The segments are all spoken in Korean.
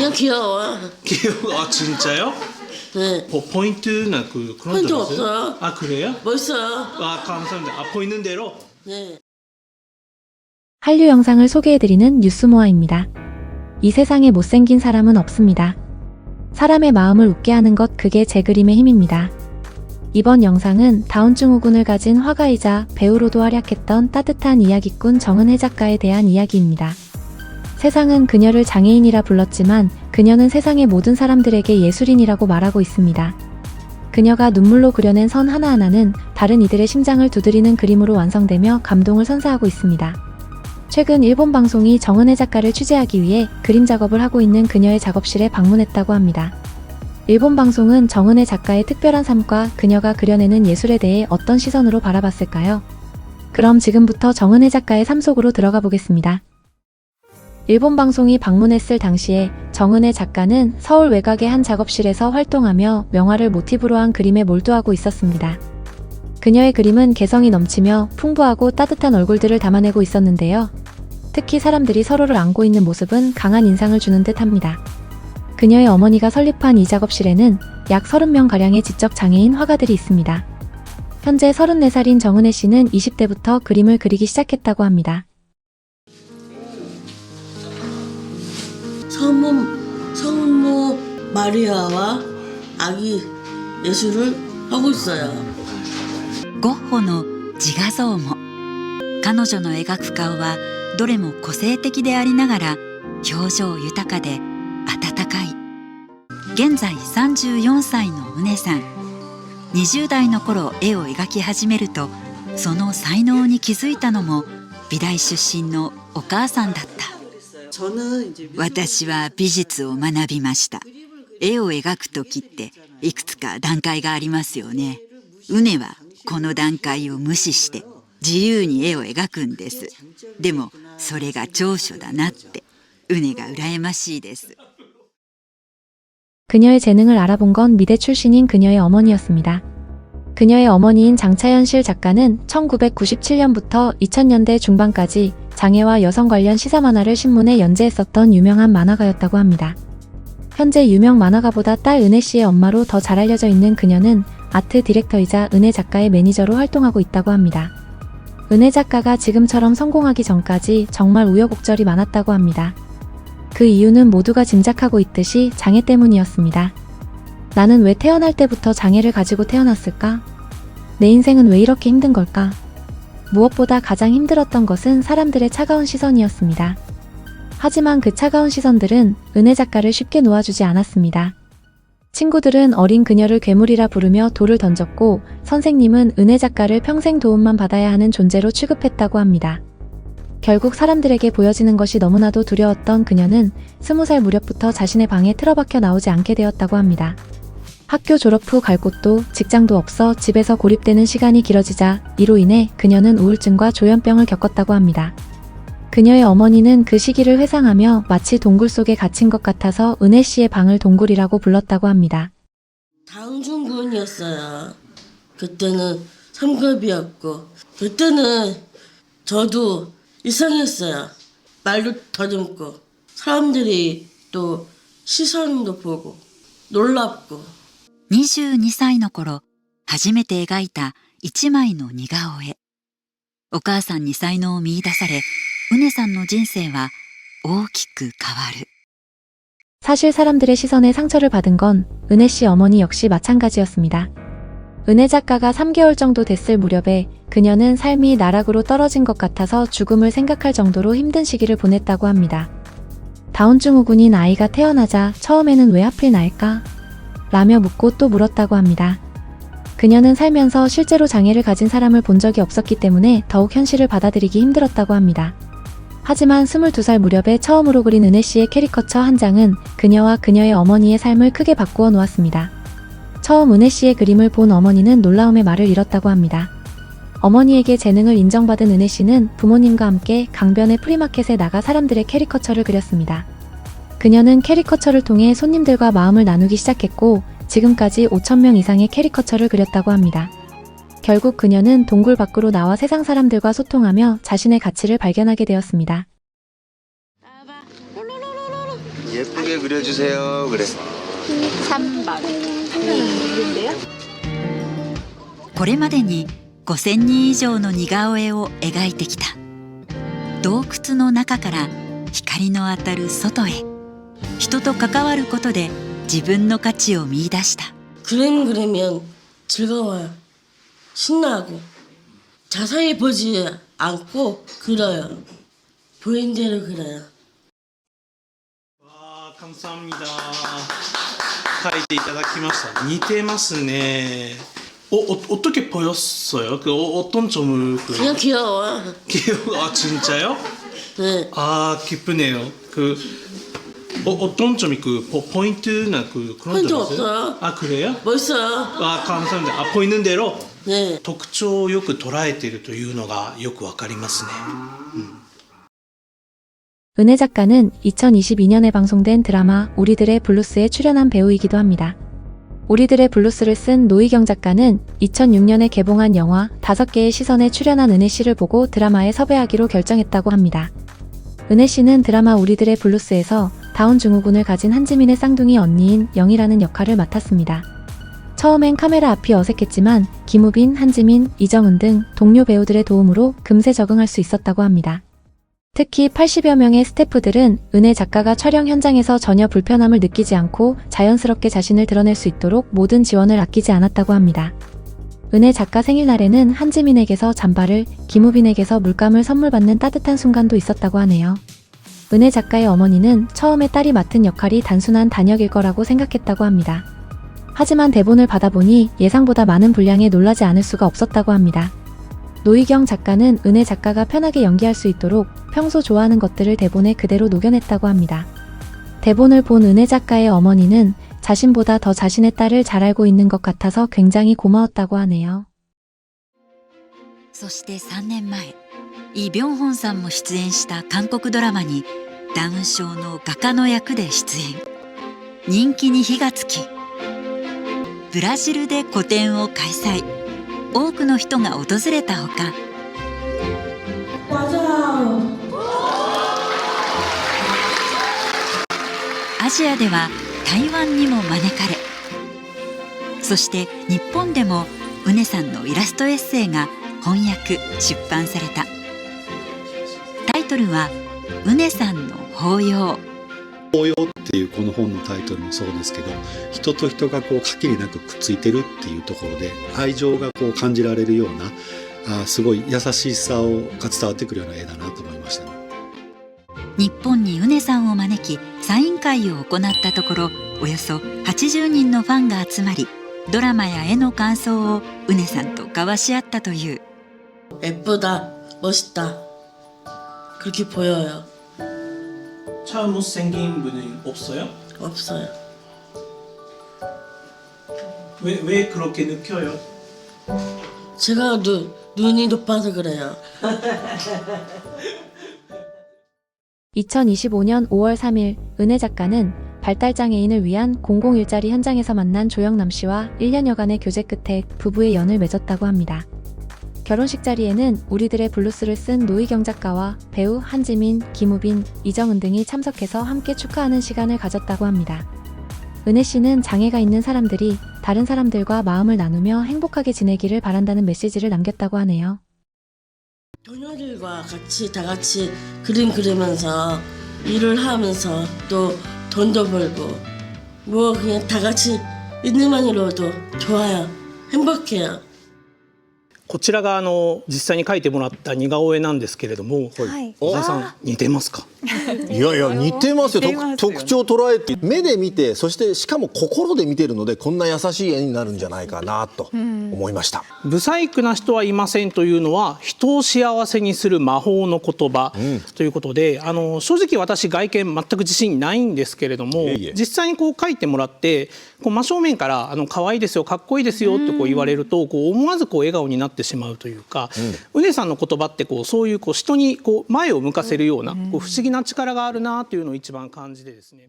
그냥 귀여워. 귀여워. 아 진짜요? 네. 포인트나 그런 포인트 데 없어요. 아 그래요? 멋있어요. 아 감사합니다. 아 보이는 대로. 네. 한류 영상을 소개해드리는 뉴스모아입니다. 이 세상에 못생긴 사람은 없습니다. 사람의 마음을 웃게 하는 것, 그게 제 그림의 힘입니다. 이번 영상은 다운증후군을 가진 화가이자 배우로도 활약했던 따뜻한 이야기꾼 정은혜 작가에 대한 이야기입니다. 세상은 그녀를 장애인이라 불렀지만 그녀는 세상의 모든 사람들에게 예술인이라고 말하고 있습니다. 그녀가 눈물로 그려낸 선 하나하나는 다른 이들의 심장을 두드리는 그림으로 완성되며 감동을 선사하고 있습니다. 최근 일본 방송이 정은혜 작가를 취재하기 위해 그림 작업을 하고 있는 그녀의 작업실에 방문했다고 합니다. 일본 방송은 정은혜 작가의 특별한 삶과 그녀가 그려내는 예술에 대해 어떤 시선으로 바라봤을까요? 그럼 지금부터 정은혜 작가의 삶 속으로 들어가 보겠습니다. 일본 방송이 방문했을 당시에 정은혜 작가는 서울 외곽의 한 작업실에서 활동하며 명화를 모티브로 한 그림에 몰두하고 있었습니다. 그녀의 그림은 개성이 넘치며 풍부하고 따뜻한 얼굴들을 담아내고 있었는데요. 특히 사람들이 서로를 안고 있는 모습은 강한 인상을 주는 듯 합니다. 그녀의 어머니가 설립한 이 작업실에는 약 30명가량의 지적장애인 화가들이 있습니다. 현재 34살인 정은혜 씨는 20대부터 그림을 그리기 시작했다고 합니다. 성모 마리아와 아기 예술을 하고 있어요. ゴッホの自画像も彼女の描く顔はどれも個性的でありながら表情豊かで温かい。現在34歳のうねさん、20代の頃絵を描き始めるとその才能に気づいたのも美大出身のお母さんだった。私は美術を学びました。絵を描く時っていくつか段階がありますよね。うねはこの段階を無視して自由に絵を描くんです。でもそれが長所だなってうねが羨ましいです。 그녀의 재능을 알아본 건 미대 출신인 그녀의 어머니였습니다. 그녀의 어머니인 장차현실 작가는 1997년부터 2000년대 중반까지 장애와 여성 관련 시사 만화를 신문에 연재했었던 유명한 만화가였다고 합니다. 현재 유명 만화가보다 딸 은혜 씨의 엄마로 더 잘 알려져 있는 그녀는 아트 디렉터이자 은혜 작가의 매니저로 활동하고 있다고 합니다. 은혜 작가가 지금처럼 성공하기 전까지 정말 우여곡절이 많았다고 합니다. 그 이유는 모두가 짐작하고 있듯이 장애 때문이었습니다. 나는 왜 태어날 때부터 장애를 가지고 태어났을까? 내 인생은 왜 이렇게 힘든 걸까? 무엇보다 가장 힘들었던 것은 사람들의 차가운 시선이었습니다. 하지만 그 차가운 시선들은 은혜 작가를 쉽게 놓아주지 않았습니다. 친구들은 어린 그녀를 괴물이라 부르며 돌을 던졌고 선생님은 은혜 작가를 평생 도움만 받아야 하는 존재로 취급했다고 합니다. 결국 사람들에게 보여지는 것이 너무나도 두려웠던 그녀는 20살 무렵부터 자신의 방에 틀어박혀 나오지 않게 되었다고 합니다. 학교 졸업 후 갈 곳도 직장도 없어 집에서 고립되는 시간이 길어지자 이로 인해 그녀는 우울증과 조현병을 겪었다고 합니다. 그녀의 어머니는 그 시기를 회상하며 마치 동굴 속에 갇힌 것 같아서 은혜 씨의 방을 동굴이라고 불렀다고 합니다. 다운증후군이었어요. 그때는 3급이었고 그때는 저도 이상했어요. 말도 더듬고 사람들이 또 시선도 보고 놀랍고. 22歳の頃初めて描いた一枚の似顔絵。お母さんに才能を見出されうねさんの人生は大きく変わる。 사실 사람들의 시선에 상처를 받은 건 은혜 씨 어머니 역시 마찬가지였습니다. 은혜 작가가 3개월 정도 됐을 무렵에 그녀는 삶이 나락으로 떨어진 것 같아서 죽음을 생각할 정도로 힘든 시기를 보냈다고 합니다. 다운증후군인 아이가 태어나자 처음에는 왜 하필 나일까? 라며 묻고 또 물었다고 합니다. 그녀는 살면서 실제로 장애를 가진 사람을 본 적이 없었기 때문에 더욱 현실을 받아들이기 힘들었다고 합니다. 하지만 22살 무렵에 처음으로 그린 은혜 씨의 캐리커처 한 장은 그녀와 그녀의 어머니의 삶을 크게 바꾸어 놓았습니다. 처음 은혜 씨의 그림을 본 어머니는 놀라움의 말을 잃었다고 합니다. 어머니에게 재능을 인정받은 은혜 씨는 부모님과 함께 강변의 프리마켓에 나가 사람들의 캐리커처를 그렸습니다. 그녀는 캐리커처를 통해 손님들과 마음을 나누기 시작했고 지금까지 5,000명 이상의 캐리커처를 그렸다고 합니다. 결국 그녀는 동굴 밖으로 나와 세상 사람들과 소통하며 자신의 가치를 발견하게 되었습니다. 예. 예쁘게 그려주세요. 그래. 3번. 이인데요? これまでに5000人以上の似顔絵を描いてきた。洞窟の中から光の当たる外へ、人と関わることで自分の価値を見出した。 그림 그리면 즐거워요. 신나고. 자세히 보지 않고 그려요. 보인 대로 그려요. 와, 감사합니다. 書いていただきました。似てますね。어떻게 보였어요? 어떤 점을 그냥 귀여워. 귀여워. 아, 진짜요? 네. 아, 기쁘네요. 어떤 점이 포인트나 그런 포인트 점 없어요. 아, 그래요? 멋있어요. 아, 감사합니다. 아, 보이는 대로 네. 特徴をよく捉えているというのがよくわかりますね。 은혜 작가는 2022년에 방송된 드라마 우리들의 블루스에 출연한 배우이기도 합니다. 우리들의 블루스를 쓴 노희경 작가는 2006년에 개봉한 영화 5개의 시선에 출연한 은혜 씨를 보고 드라마에 섭외하기로 결정했다고 합니다. 은혜 씨는 드라마 우리들의 블루스에서 다운 증후군을 가진 한지민의 쌍둥이 언니인 영이라는 역할을 맡았습니다. 처음엔 카메라 앞이 어색했지만 김우빈, 한지민, 이정은 등 동료 배우들의 도움으로 금세 적응할 수 있었다고 합니다. 특히 80여 명의 스태프들은 은혜 작가가 촬영 현장에서 전혀 불편함을 느끼지 않고 자연스럽게 자신을 드러낼 수 있도록 모든 지원을 아끼지 않았다고 합니다. 은혜 작가 생일날에는 한지민에게서 잠바를, 김우빈에게서 물감을 선물 받는 따뜻한 순간도 있었다고 하네요. 은혜 작가의 어머니는 처음에 딸이 맡은 역할이 단순한 단역일 거라고 생각했다고 합니다. 하지만 대본을 받아보니 예상보다 많은 분량에 놀라지 않을 수가 없었다고 합니다. 노희경 작가는 은혜 작가가 편하게 연기할 수 있도록 평소 좋아하는 것들을 대본에 그대로 녹여냈다고 합니다. 대본을 본 은혜 작가의 어머니는 자신보다 더 자신의 딸을 잘 알고 있는 것 같아서 굉장히 고마웠다고 하네요. そして3年前、イ・ビョンホンさんも出演した韓国ドラマにダウン症の画家の役で出演。人気に火がつき、ブラジルで個展を開催。多くの人が訪れたほか、 맞아요. アジアでは台湾にも招かれ、そして日本でもウネさんのイラストエッセイが翻訳出版された。タイトルは「ウネさんの抱擁」。抱擁っていうこの本のタイトルもそうですけど、人と人が限りなくくっついてるっていうところで愛情が感じられるようなすごい優しさが伝わってくるような絵だなと思いましたね。日本にウネさんを招きサイン会を行ったところ、およそ80人のファンが集まり、ドラマや絵の感想をウネさんと交わし合ったという。 예쁘다. 멋있다. 그렇게 보여요. 차 못생긴 분은 없어요? 없어요. 왜 그렇게 느껴요? 제가 눈이 높아서 그래요. 2025년 5월 3일 은혜 작가는 발달장애인을 위한 공공일자리 현장에서 만난 조영남 씨와 1년여간의 교제 끝에 부부의 연을 맺었다고 합니다. 결혼식 자리에는 우리들의 블루스를 쓴 노희경 작가와 배우 한지민, 김우빈, 이정은 등이 참석해서 함께 축하하는 시간을 가졌다고 합니다. 은혜 씨는 장애가 있는 사람들이 다른 사람들과 마음을 나누며 행복하게 지내기를 바란다는 메시지를 남겼다고 하네요. 동료들과 다 같이 그림 그리면서 일을 하면서 또 돈도 벌고 뭐 그냥 다 같이 있는 만으로도 좋아요. 행복해요. こちらが実際に描いてもらった似顔絵なんですけれども、小田さん似てますか？いやいや似てますよ。特徴を捉えて目で見て、そしてしかも心で見てるので、こんな優しい絵になるんじゃないかなと思いました。ブサイクな人はいませんというのは人を幸せにする魔法の言葉ということで、正直私外見全く自信ないんですけれども、実際に描いてもらって真正面から可愛いですよ、かっこいいですよって言われると思わず笑顔になってしまうというか、うねさんの言葉ってそういう人に前を向かせるような不思議な力があるなというのを一番感じてですね。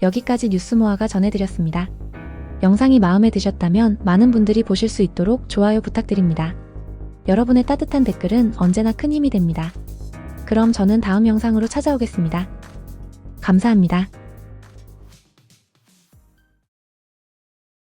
여기까지 뉴스모아가 전해드렸습니다. 영상이 마음에 드셨다면 많은 분들이 보실 수 있도록 좋아요 부탁드립니다. 여러분의 따뜻한 댓글은 언제나 큰 힘이 됩니다. 그럼 저는 다음 영상으로 찾아오겠습니다. 감사합니다.